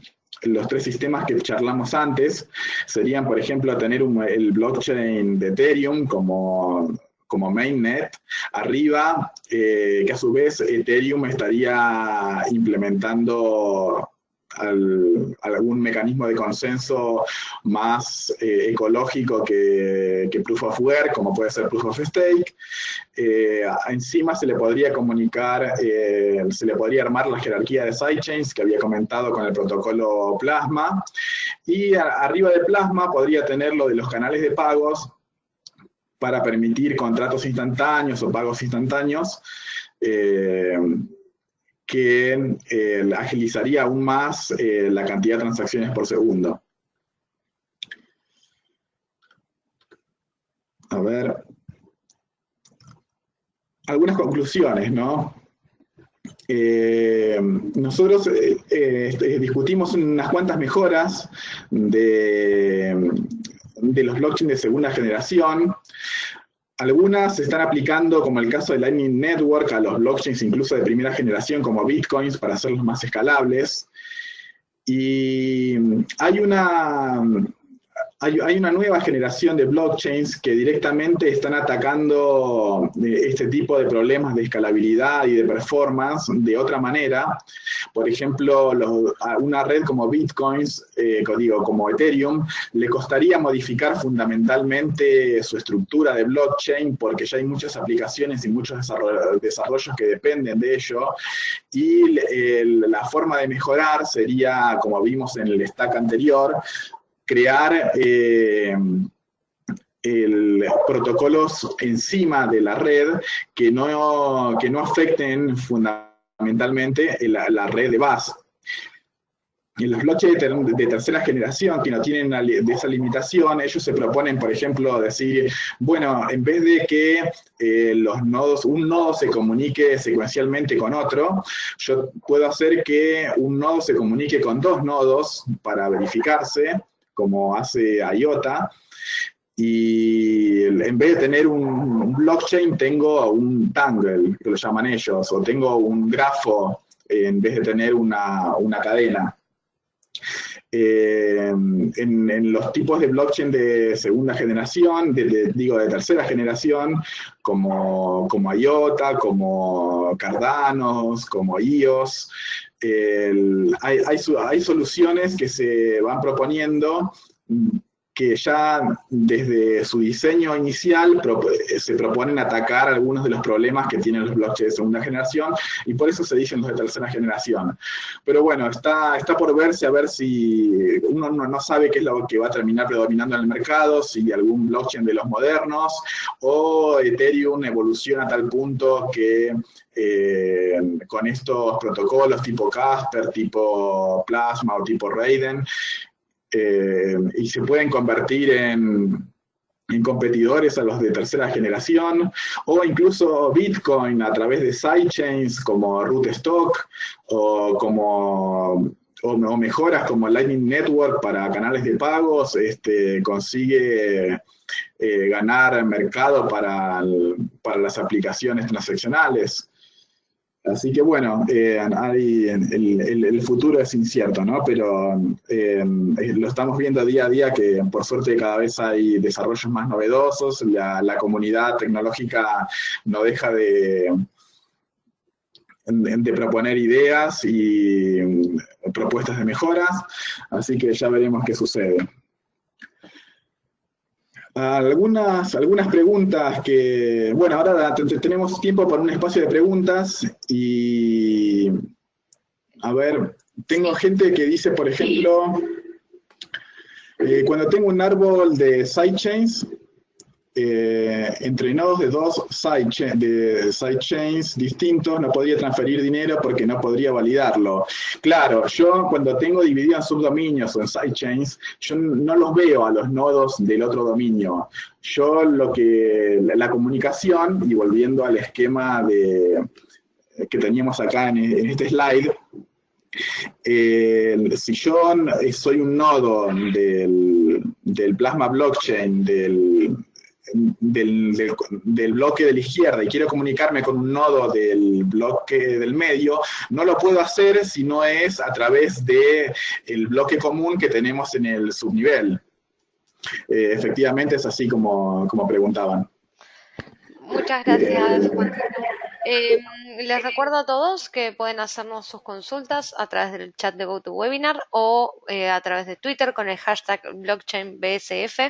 sistemas que charlamos antes, serían, por ejemplo, tener el blockchain de Ethereum como mainnet arriba, que a su vez Ethereum estaría implementando algún mecanismo de consenso más ecológico que Proof of Work, como puede ser Proof of Stake. Encima se le podría comunicar, se le podría armar la jerarquía de sidechains que había comentado con el protocolo Plasma, y arriba de Plasma podría tener lo de los canales de pagos para permitir contratos instantáneos o pagos instantáneos, que agilizaría aún más la cantidad de transacciones por segundo. A ver, algunas conclusiones, ¿no? Nosotros discutimos unas cuantas mejoras de los blockchains de segunda generación. Algunas se están aplicando, como el caso de Lightning Network, a los blockchains incluso de primera generación como Bitcoins para hacerlos más escalables. Y hay una nueva generación de blockchains que directamente están atacando este tipo de problemas de escalabilidad y de performance de otra manera. Por ejemplo, a una red como Bitcoins, como Ethereum, le costaría modificar fundamentalmente su estructura de blockchain porque ya hay muchas aplicaciones y muchos desarrollos que dependen de ello. Y la forma de mejorar sería, como vimos en el stack anterior, crear protocolos encima de la red que no afecten fundamentalmente la red de base. En los blockchains de tercera generación, que no tienen de esa limitación, ellos se proponen, por ejemplo, decir, bueno, en vez de que un nodo se comunique secuencialmente con otro, yo puedo hacer que un nodo se comunique con dos nodos para verificarse, como hace IOTA, y en vez de tener un blockchain tengo un tangle, que lo llaman ellos, o tengo un grafo en vez de tener una cadena. En los tipos de blockchain de segunda generación, de tercera generación, como IOTA, como Cardano, como EOS, hay soluciones que se van proponiendo que ya desde su diseño inicial se proponen atacar algunos de los problemas que tienen los blockchains de segunda generación, y por eso se dicen los de tercera generación. Pero bueno, está por verse, a ver si uno no sabe qué es lo que va a terminar predominando en el mercado, si algún blockchain de los modernos, o Ethereum evoluciona a tal punto que con estos protocolos tipo Casper, tipo Plasma o tipo Raiden, y se pueden convertir en competidores a los de tercera generación, o incluso Bitcoin a través de sidechains como Rootstock, o mejoras como Lightning Network para canales de pagos, consigue ganar mercado para las aplicaciones transaccionales. Así que bueno, el futuro es incierto, ¿no? Pero lo estamos viendo día a día, que por suerte cada vez hay desarrollos más novedosos, la comunidad tecnológica no deja de proponer ideas y propuestas de mejoras, así que ya veremos qué sucede. Algunas preguntas que, bueno, ahora tenemos tiempo para un espacio de preguntas y, a ver, tengo gente que dice, por ejemplo, cuando tengo un árbol de sidechains, entre nodos de dos sidechains distintos no podría transferir dinero porque no podría validarlo. Claro, yo cuando tengo dividido en subdominios o en sidechains, yo no los veo a los nodos del otro dominio. Yo la comunicación, y volviendo al esquema que teníamos acá en este slide, si yo soy un nodo del Plasma Blockchain, del bloque de la izquierda y quiero comunicarme con un nodo del bloque del medio, no lo puedo hacer si no es a través del bloque común que tenemos en el subnivel. Efectivamente es así como preguntaban. Muchas gracias, Juan. Les recuerdo a todos que pueden hacernos sus consultas a través del chat de GoToWebinar o a través de Twitter con el hashtag BlockchainBSF.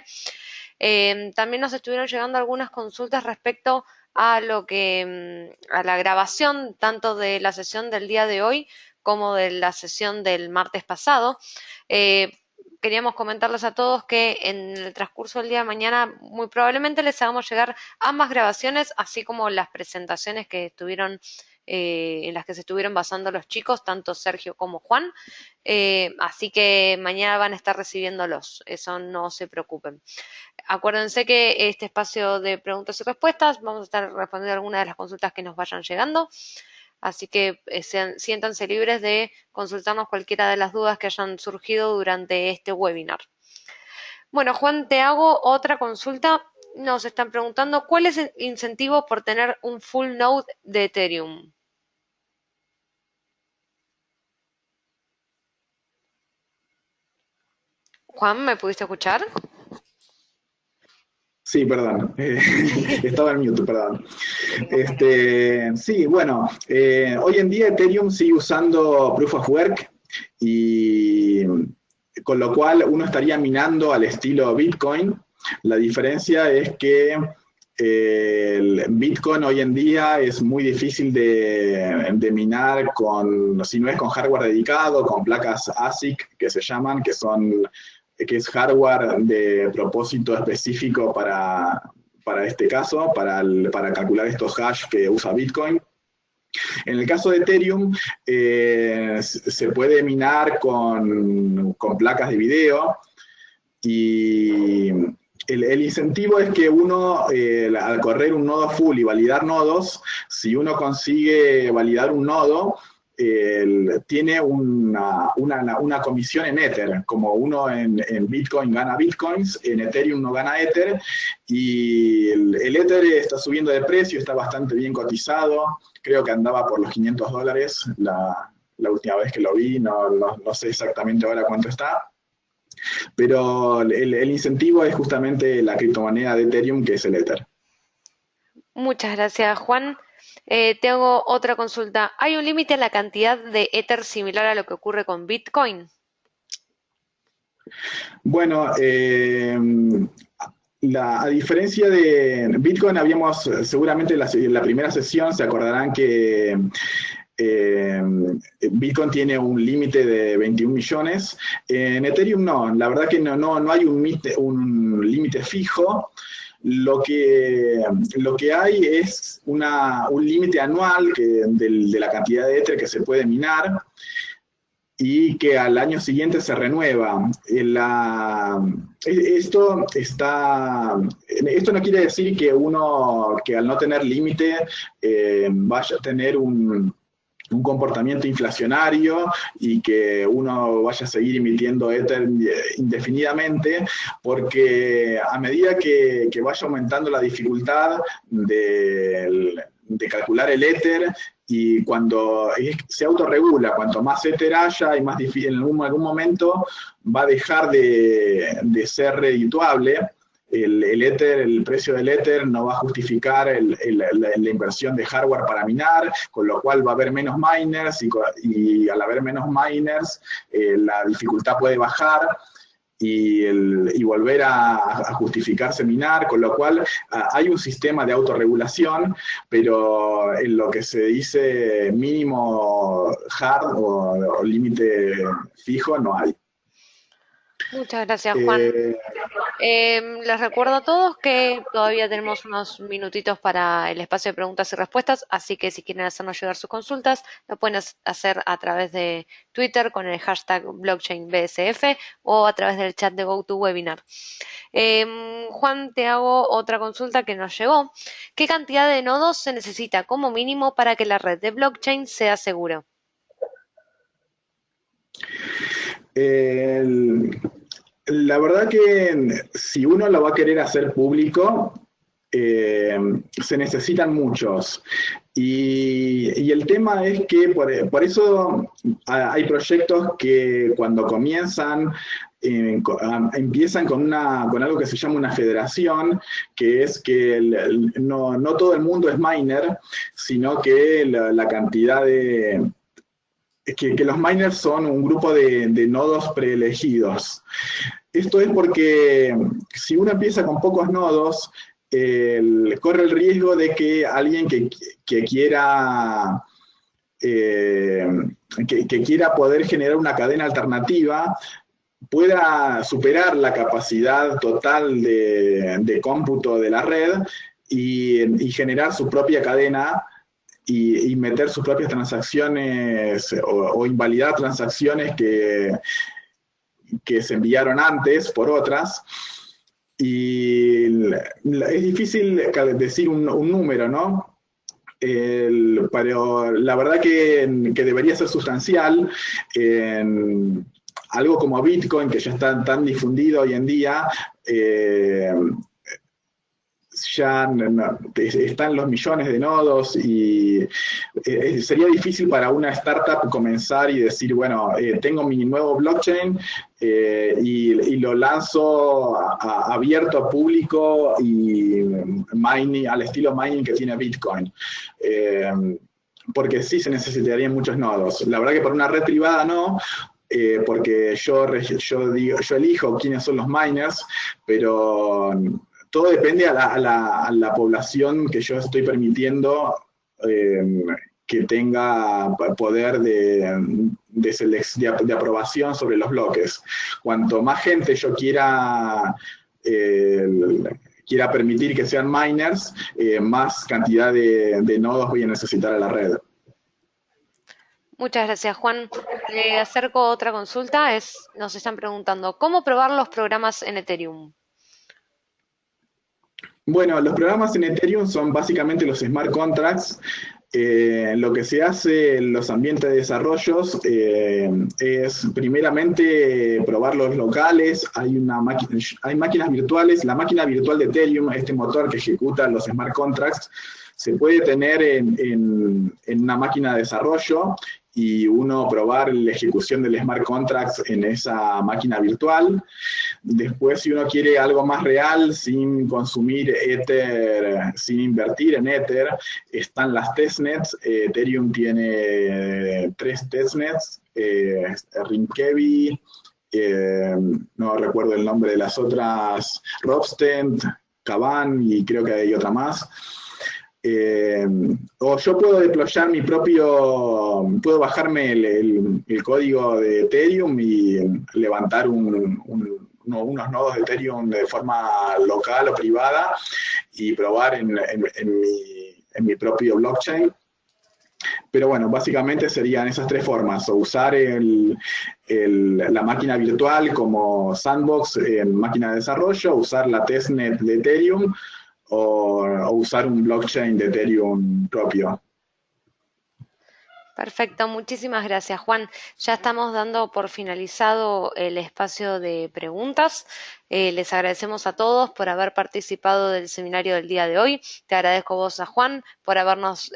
También nos estuvieron llegando algunas consultas respecto a a la grabación tanto de la sesión del día de hoy como de la sesión del martes pasado. Queríamos comentarles a todos que en el transcurso del día de mañana muy probablemente les hagamos llegar ambas grabaciones, así como las presentaciones que estuvieron en las que se estuvieron basando los chicos, tanto Sergio como Juan. Así que mañana van a estar recibiéndolos, eso no se preocupen. Acuérdense que este espacio de preguntas y respuestas vamos a estar respondiendo algunas de las consultas que nos vayan llegando. Así que siéntanse libres de consultarnos cualquiera de las dudas que hayan surgido durante este webinar. Bueno, Juan, te hago otra consulta. Nos están preguntando, ¿cuál es el incentivo por tener un full node de Ethereum? Juan, ¿me pudiste escuchar? Sí, perdón, estaba en mute, perdón. Sí, bueno, hoy en día Ethereum sigue usando Proof of Work y con lo cual uno estaría minando al estilo Bitcoin. La diferencia es que el Bitcoin hoy en día es muy difícil de minar si no es con hardware dedicado, con placas ASIC que se llaman, que es hardware de propósito específico para este caso, para calcular estos hash que usa Bitcoin. En el caso de Ethereum, se puede minar con placas de video y el incentivo es que uno, al correr un nodo full y validar nodos, si uno consigue validar un nodo, tiene una comisión en Ether, como uno en Bitcoin gana Bitcoins, en Ethereum no gana Ether, y el Ether está subiendo de precio, está bastante bien cotizado, creo que andaba por los $500 la última vez que lo vi, no sé exactamente ahora cuánto está, pero el incentivo es justamente la criptomoneda de Ethereum, que es el Ether. Muchas gracias, Juan. Tengo otra consulta. ¿Hay un límite a la cantidad de Ether similar a lo que ocurre con Bitcoin? Bueno, a diferencia de Bitcoin, seguramente en la primera sesión se acordarán que Bitcoin tiene un límite de 21 millones. En Ethereum no, la verdad que no hay un límite fijo. Lo que hay es un límite anual de la cantidad de Ether que se puede minar y que al año siguiente se renueva. Esto no quiere decir que al no tener límite vaya a tener un comportamiento inflacionario y que uno vaya a seguir emitiendo Ether indefinidamente, porque a medida que vaya aumentando la dificultad de calcular el Ether, y cuando se autorregula, cuanto más Ether haya y más difícil, en algún momento va a dejar de ser redituable. El precio del Ether no va a justificar la inversión de hardware para minar, con lo cual va a haber menos miners y al haber menos miners la dificultad puede bajar y volver a justificarse minar, con lo cual hay un sistema de autorregulación, pero en lo que se dice mínimo hard o límite fijo no hay. Muchas gracias, Juan. Eh, Les recuerdo a todos que todavía tenemos unos minutitos para el espacio de preguntas y respuestas, así que si quieren hacernos llegar sus consultas, lo pueden hacer a través de Twitter con el hashtag blockchainbsf o a través del chat de GoToWebinar. Juan, te hago otra consulta que nos llegó. ¿Qué cantidad de nodos se necesita como mínimo para que la red de blockchain sea segura? el- la verdad que si uno lo va a querer hacer público, eh, se necesitan muchos. Y el tema es que por eso hay proyectos que cuando comienzan, empiezan con algo que se llama una federación, que es que no todo el mundo es miner, sino que la cantidad de, que los miners son un grupo de nodos preelegidos. Esto es porque si uno empieza con pocos nodos, corre el riesgo de que alguien que quiera eh, que quiera poder generar una cadena alternativa pueda superar la capacidad total de cómputo de la red y generar su propia cadena y meter sus propias transacciones o invalidar transacciones que se enviaron antes por otras. Y es difícil decir un número, ¿no? Pero la verdad que debería ser sustancial. Algo como Bitcoin, que ya está tan difundido hoy en día, ya están los millones de nodos y sería difícil para una startup comenzar y decir, bueno, tengo mi nuevo blockchain y lo lanzo abierto a público y mining, al estilo mining que tiene Bitcoin. Porque sí se necesitarían muchos nodos. La verdad que para una red privada no, porque yo elijo quiénes son los miners, pero todo depende a la población que yo estoy permitiendo que tenga poder de aprobación sobre los bloques. Cuanto más gente yo eh, quiera permitir que sean miners, más cantidad de nodos voy a necesitar a la red. Muchas gracias, Juan. Le acerco otra consulta. Nos están preguntando, ¿cómo probar los programas en Ethereum? Bueno, los programas en Ethereum son básicamente los smart contracts. Lo que se hace en los ambientes de desarrollos es primeramente probar los locales. Hay máquinas virtuales. La máquina virtual de Ethereum, este motor que ejecuta los smart contracts, se puede tener en una máquina de desarrollo y uno probar la ejecución del smart contracts en esa máquina virtual. Después, si uno quiere algo más real, sin consumir Ether, sin invertir en Ether, están las testnets. Ethereum tiene 3 testnets, Rinkevi, no recuerdo el nombre de las otras, Ropsten, Kaban y creo que hay otra más. O yo puedo deployar puedo bajarme el código de Ethereum y levantar unos nodos de Ethereum de forma local o privada y probar en mi propio blockchain. Pero bueno, básicamente serían esas tres formas, o usar la máquina virtual como sandbox en máquina de desarrollo, usar la testnet de Ethereum, o usar un blockchain de Ethereum propio. Perfecto, muchísimas gracias, Juan. Ya estamos dando por finalizado el espacio de preguntas. Les agradecemos a todos por haber participado del seminario del día de hoy. Te agradezco a vos, a Juan, por habernos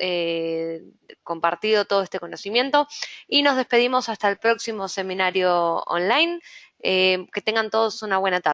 compartido todo este conocimiento y nos despedimos hasta el próximo seminario online. Que tengan todos una buena tarde.